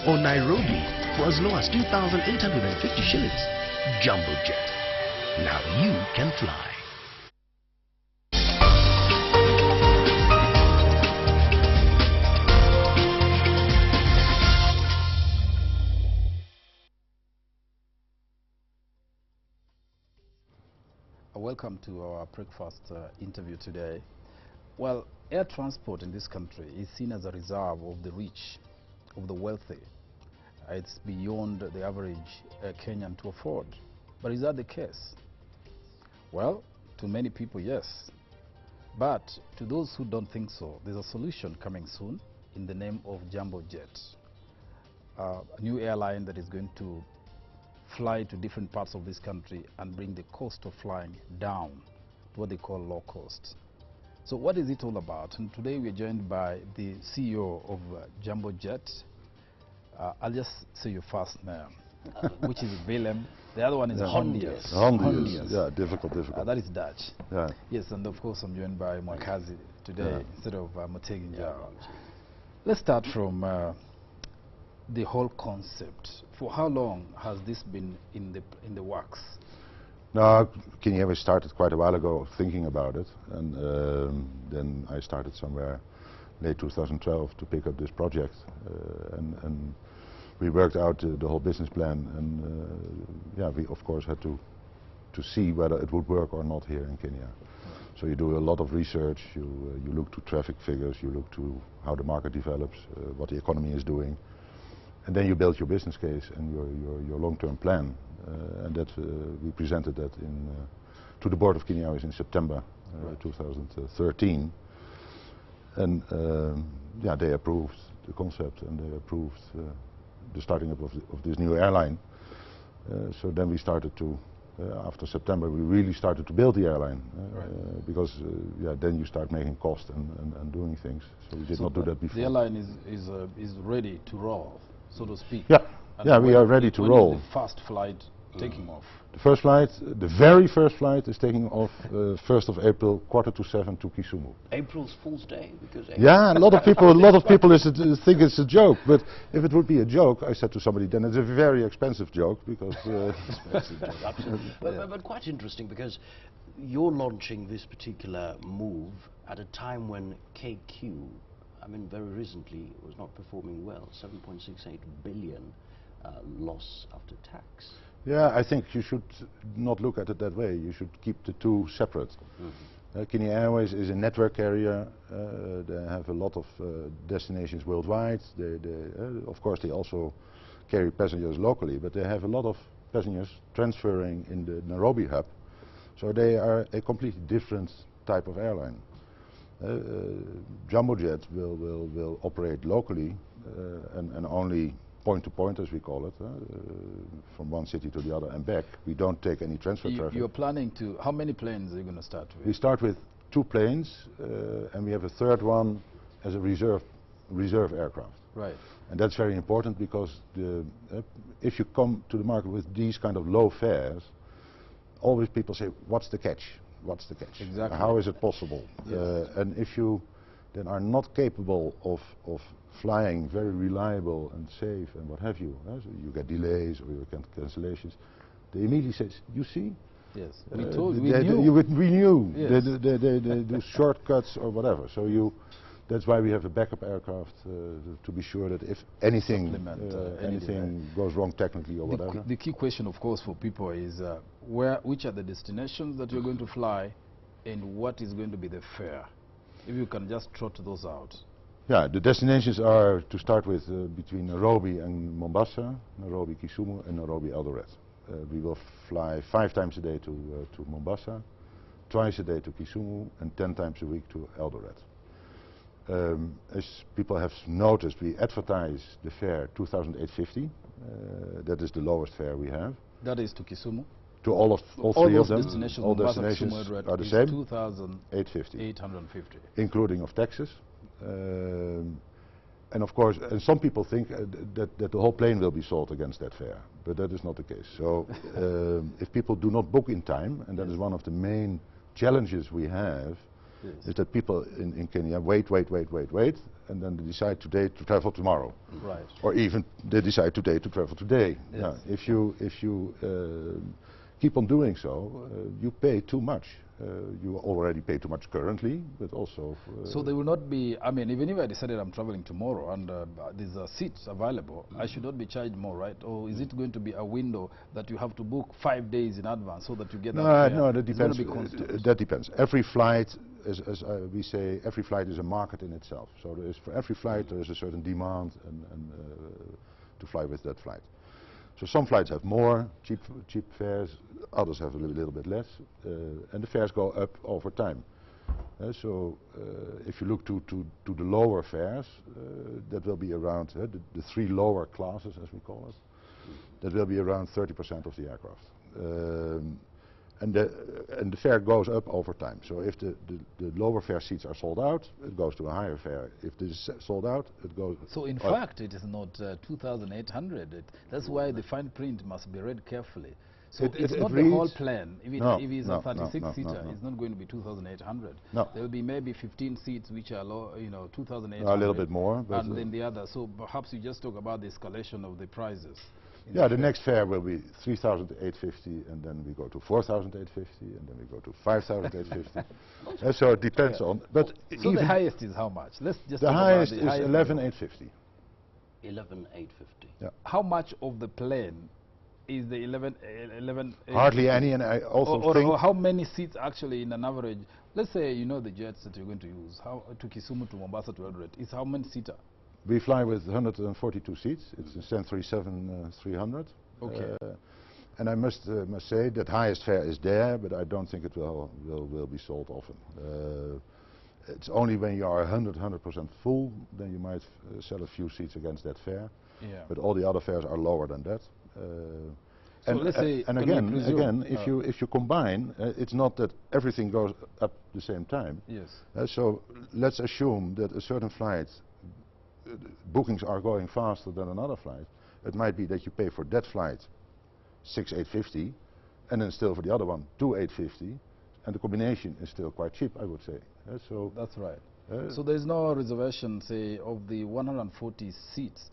or Nairobi for as low as 2,850 shillings. Jambojet. Now you can fly. Welcome to our breakfast interview today. Well, air transport in this country is seen as a reserve of the rich, of the wealthy. It's beyond the average Kenyan to afford. But is that the case? Well, to many people, yes. But to those who don't think so, there's a solution coming soon in the name of Jambojet, a new airline that is going to fly to different parts of this country and bring the cost of flying down to what they call low cost. So what is it all about? And today we're joined by the CEO of Jambojet. I'll just say your first name, which is Willem. The other one is Hondius. Hondius. Yeah, difficult. That is Dutch. Yeah. Yes, and of course I'm joined by Mwakazi today instead of Motegi Njaro. Let's start from the whole concept. For how long has this been in the works? No, Kenya Airways started quite a while ago thinking about it, and then I started somewhere late 2012 to pick up this project, and we worked out the whole business plan, and yeah, we of course had to see whether it would work or not here in Kenya. So you do a lot of research, you look to traffic figures, you look to how the market develops, what the economy is doing. And then you build your business case and your long-term plan, and that we presented that to the board of Kenya Airways in September 2013, and yeah, they approved the concept and they approved the starting up of this new airline. So then we started to, after September, we really started to build the airline, because yeah, then you start making cost and doing things. So we did not do that before. The airline is ready to roll, so to speak. Yeah, yeah, we are ready to roll. When is the first flight taking off? The first flight, the very first flight, is taking off 1st of April, 6:45 to Kisumu. April's Fool's Day, because yeah, a lot of people think it's a joke. But if it would be a joke, I said to somebody, then it's a very expensive joke, because expensive joke, absolutely. But quite interesting, because you're launching this particular move at a time when KQ, I mean, very recently, was not performing well. 7.68 billion loss after tax. Yeah, I think you should not look at it that way. You should keep the two separate. Kenya Airways is a network carrier. They have a lot of destinations worldwide. Of course, they also carry passengers locally, but they have a lot of passengers transferring in the Nairobi hub. So they are a completely different type of airline. Jambojet will operate locally and only point to point, as we call it, from one city to the other and back. We don't take any transfer traffic. You're planning to, how many planes are you going to start with? We start with 2 planes, and we have a third one as a reserve aircraft. Right. And that's very important, because if you come to the market with these kind of low fares, always people say, what's the catch? What's the catch? Exactly. How is it possible? Yes. And if you then are not capable of flying very reliable and safe and what have you, so you get delays or you get cancellations, they immediately say, you see? Yes, we knew. We knew. Yes. They do shortcuts or whatever. So that's why we have a backup aircraft to be sure that if anything goes wrong technically or whatever. The key question, of course, for people is which are the destinations that you're going to fly, and what is going to be the fare? If you can just trot those out. Yeah, the destinations are, to start with, between Nairobi and Mombasa, Nairobi Kisumu, and Nairobi Eldoret. We will fly 5 times a day to Mombasa, twice a day to Kisumu, and 10 times a week to Eldoret. As people have noticed, we advertise the fare 2,850. That is the lowest fare we have. That is to Kisumu? To all three of them. All destinations are the same. 2,850. Including of taxes. And of course, and some people think that the whole plane will be sold against that fare, but that is not the case. So if people do not book in time, and that is one of the main challenges we have, is that people in Kenya wait, and then they decide today to travel tomorrow. Right. Or even they decide today to travel today. Yes. Now, if you keep on doing so, you pay too much. You already pay too much currently, but also... So there will not be, I mean, even if I decided I'm traveling tomorrow and there's seats available, I should not be charged more, right? Or is it going to be a window that you have to book 5 days in advance so that you get that fare? No, that It's gonna depends. be constant. That depends. Every flight, as we say, every flight is a market in itself. So there is, for every flight there is a certain demand and to fly with that flight. So some flights have more cheap fares, others have a little bit less, and the fares go up over time. So if you look to the lower fares, that will be around the 3 lower classes, as we call it. That will be around 30% of the aircraft, and the fare goes up over time. So if the lower fare seats are sold out, it goes to a higher fare. If this is sold out, it goes. So in fact, it is not 2,800. That's why the fine print must be read carefully. So it's not the whole plan. If it's a 36-seater, it's not going to be 2,800. No. There will be maybe 15 seats which are low, 2,800. A little bit more, but and then the other. So perhaps you just talk about the escalation of the prices. Yeah, the next fare will be 3,850, and then we go to 4,850, and then we go to 5,850. So it depends on. But so even the highest is how much? Let's just the talk highest about is the highest 11,850. 11,850. Yeah. How much of the plane is the 11? Hardly any, and I also think. Or how many seats actually in an average? Let's say the jets that you're going to use. How to Kisumu to Mombasa to Eldoret is how many seater? We fly with 142 seats. It's a 737-300. Okay. And I must say that highest fare is there, but I don't think it will be sold often. It's only when you are 100% full, then you might sell a few seats against that fare. Yeah. But all the other fares are lower than that. So let's say, and again, if you combine, it's not that everything goes up the same time. Yes. So let's assume that a certain flight bookings are going faster than another flight. It might be that you pay for that flight 6,850, and then still for the other one 2,850, and the combination is still quite cheap, I would say. So that's right. So there is no reservation, say, of the 140 seats.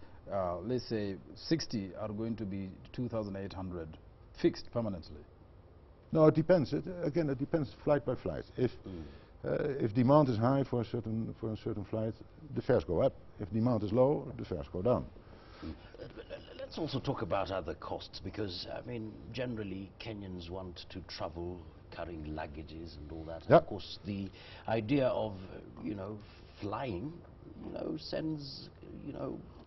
Let's say 60 are going to be 2,800 fixed permanently. No, it depends. Again, it depends flight by flight. If demand is high for a certain flight, the fares go up. If demand is low, the fares go down. Let's also talk about other costs, because I mean, generally Kenyans want to travel carrying luggages and all that. Yep. Of course, the idea of flying, sends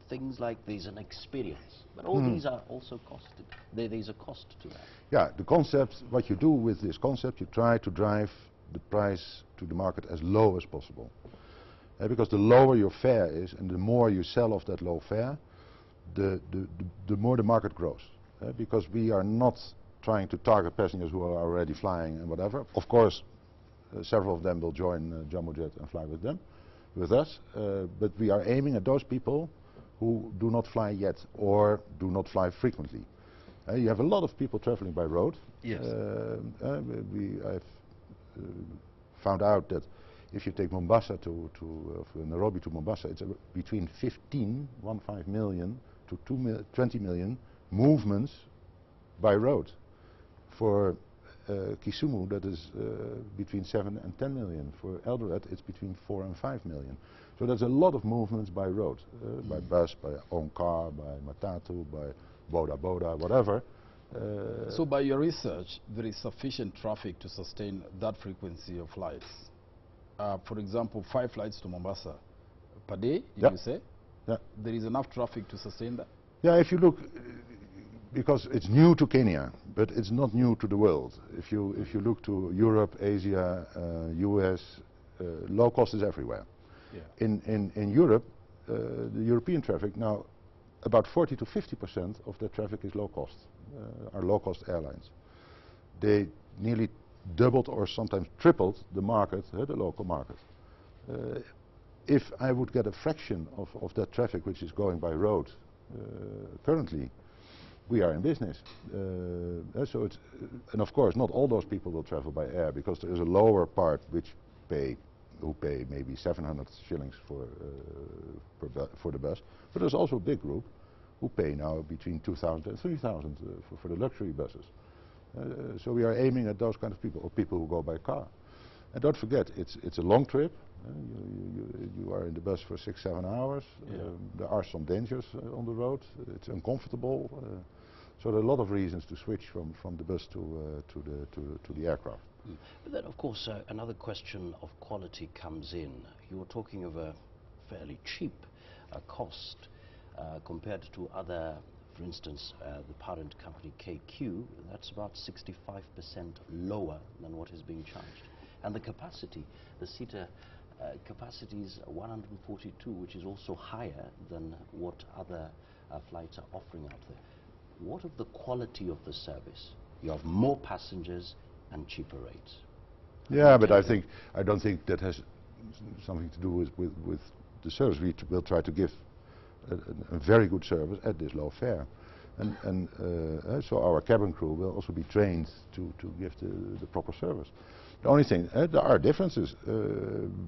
things like there's an experience, but all these are also costed. There's a cost to that. Yeah, the concept. What you do with this concept, you try to drive the price to the market as low as possible. Because the lower your fare is and the more you sell of that low fare, the more the market grows. Because we are not trying to target passengers who are already flying and whatever. Of course, several of them will join Jambojet and fly with us, but we are aiming at those people who do not fly yet or do not fly frequently. You have a lot of people traveling by road. Yes. I've found out that if you take Mombasa to Nairobi to Mombasa, it's between 15 million to 20 million movements by road. For Kisumu, that is between 7 and 10 million. For Eldoret, it's between 4 and 5 million. So there's a lot of movements by road, by bus, by own car, by matatu, by boda, whatever. So by your research, there is sufficient traffic to sustain that frequency of flights. For example, 5 flights to Mombasa per day, you say? Yeah. There is enough traffic to sustain that? Yeah, if you look, because it's new to Kenya, but it's not new to the world. If you look to Europe, Asia, US, low cost is everywhere. Yeah. In Europe, the European traffic now, about 40 to 50% of the traffic is low cost, are low cost airlines. They nearly doubled or sometimes tripled the market, the local market. If I would get a fraction of that traffic which is going by road currently, we are in business. So and of course not all those people will travel by air, because there is a lower part which pay who pay maybe 700 shillings for the bus, but there's also a big group who pay now between 2,000 and 3,000 for the luxury buses. So we are aiming at those kind of people, or people who go by car. And don't forget, it's a long trip. You are in the bus for 6-7 hours. Yeah. There are some dangers on the road. It's uncomfortable. So there are a lot of reasons to switch from the bus to the aircraft. But then, of course, another question of quality comes in. You're talking of a fairly cheap cost compared to other, for instance, the parent company KQ. That's about 65% lower than what is being charged. And the capacity, the seater capacity is 142, which is also higher than what other flights are offering out there. What of the quality of the service? You have more passengers and cheaper rates. Yeah, but I don't think that has something to do with the service. We will try to give a very good service at this low fare. And so our cabin crew will also be trained to give the proper service. The only thing, there are differences.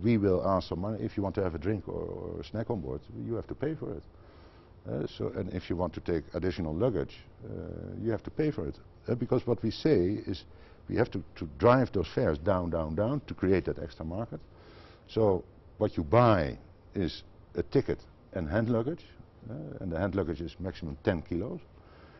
We will ask some money. If you want to have a drink or a snack on board, you have to pay for it. And if you want to take additional luggage, you have to pay for it. Because what we say is we have to drive those fares down to create that extra market. So what you buy is a ticket and hand luggage, and the hand luggage is maximum 10 kilos.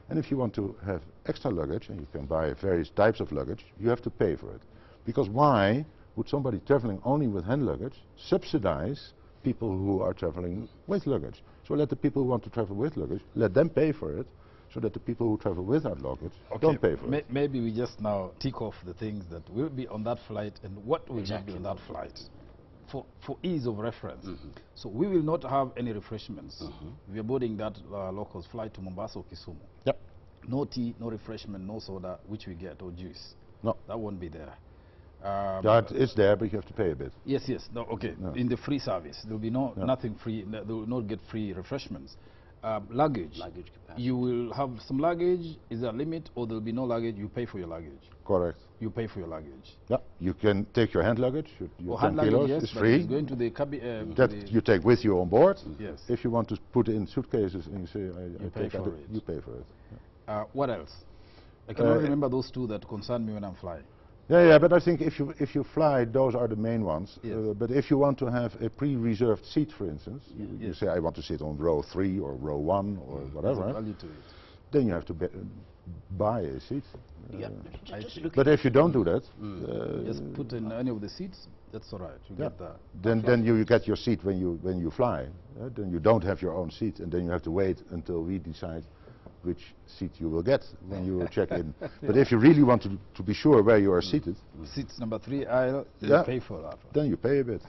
And if you want to have extra luggage, and you can buy various types of luggage, you have to pay for it. Because why would somebody traveling only with hand luggage subsidize people who are traveling with luggage? So let the people who want to travel with luggage, let them pay for it, so that the people who travel without luggage don't pay for it. Maybe we just now tick off the things that will be on that flight and what will not be on that flight for ease of reference. So we will not have any refreshments. We are boarding that local flight to Mombasa or Kisumu. Yep. No tea, no refreshment, no soda, which we get, or juice. No. That won't be there. That is there, but you have to pay a bit. Yes, yes. No, okay. No. In the free service, there will be nothing free. They will not get free refreshments. Luggage. Luggage capacity. You will have some luggage. Is there a limit, or there will be no luggage? You pay for your luggage. Correct. You pay for your luggage. Yeah. You can take your hand luggage. Your 10 hand kilos luggage, yes, is but free. it's going to the cabin. That you take with you on board. Yes. If you want to put it in suitcases and you say, You pay for it. You pay for it. What else? I cannot remember those two that concern me when I'm flying. Yeah, but I think if you fly, those are the main ones. Yes. But if you want to have a pre-reserved seat, for instance, you say I want to sit on row 3 or row 1 or whatever, There's a value to it. then you have to buy a seat. Yeah. But if you don't do that, Just put in any of the seats. That's all right. You get that. then you get your seat when you fly. Then you don't have your own seat, and then you have to wait until we decide which seat you will get when you check in. But if you really want to be sure where you are seated, Seats number 3 aisle, you pay for that. then you pay a bit.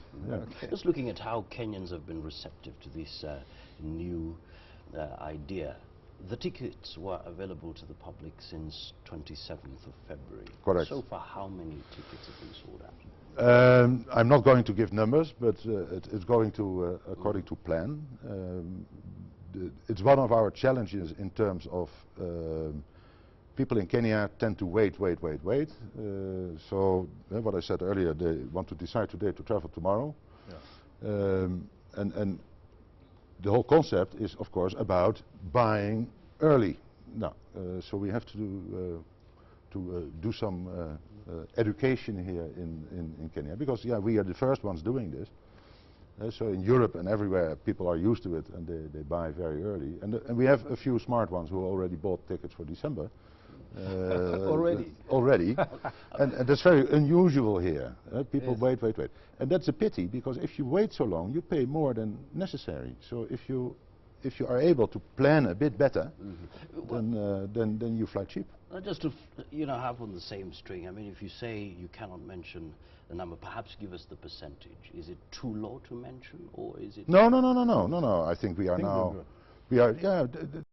Just looking at how Kenyans have been receptive to this new idea. The tickets were available to the public since 27th of February. Correct. So far, how many tickets have been sold out? I'm not going to give numbers, but it's going to according to plan. It's one of our challenges in terms of people in Kenya tend to wait. So what I said earlier, they want to decide today to travel tomorrow. Yeah. And the whole concept is, of course, about buying early. Now, so we have to do some education here in Kenya, because we are the first ones doing this. So in Europe and everywhere, people are used to it, and they buy very early. And we have a few smart ones who already bought tickets for December. Already. And that's very unusual here. People wait. And that's a pity, because if you wait so long, you pay more than necessary. So if you are able to plan a bit better, then you fly cheap. Just to have on the same string, I mean, if you say you cannot mention the number, perhaps give us the percentage. Is it too low to mention, or is it... No. I think we are now... We are,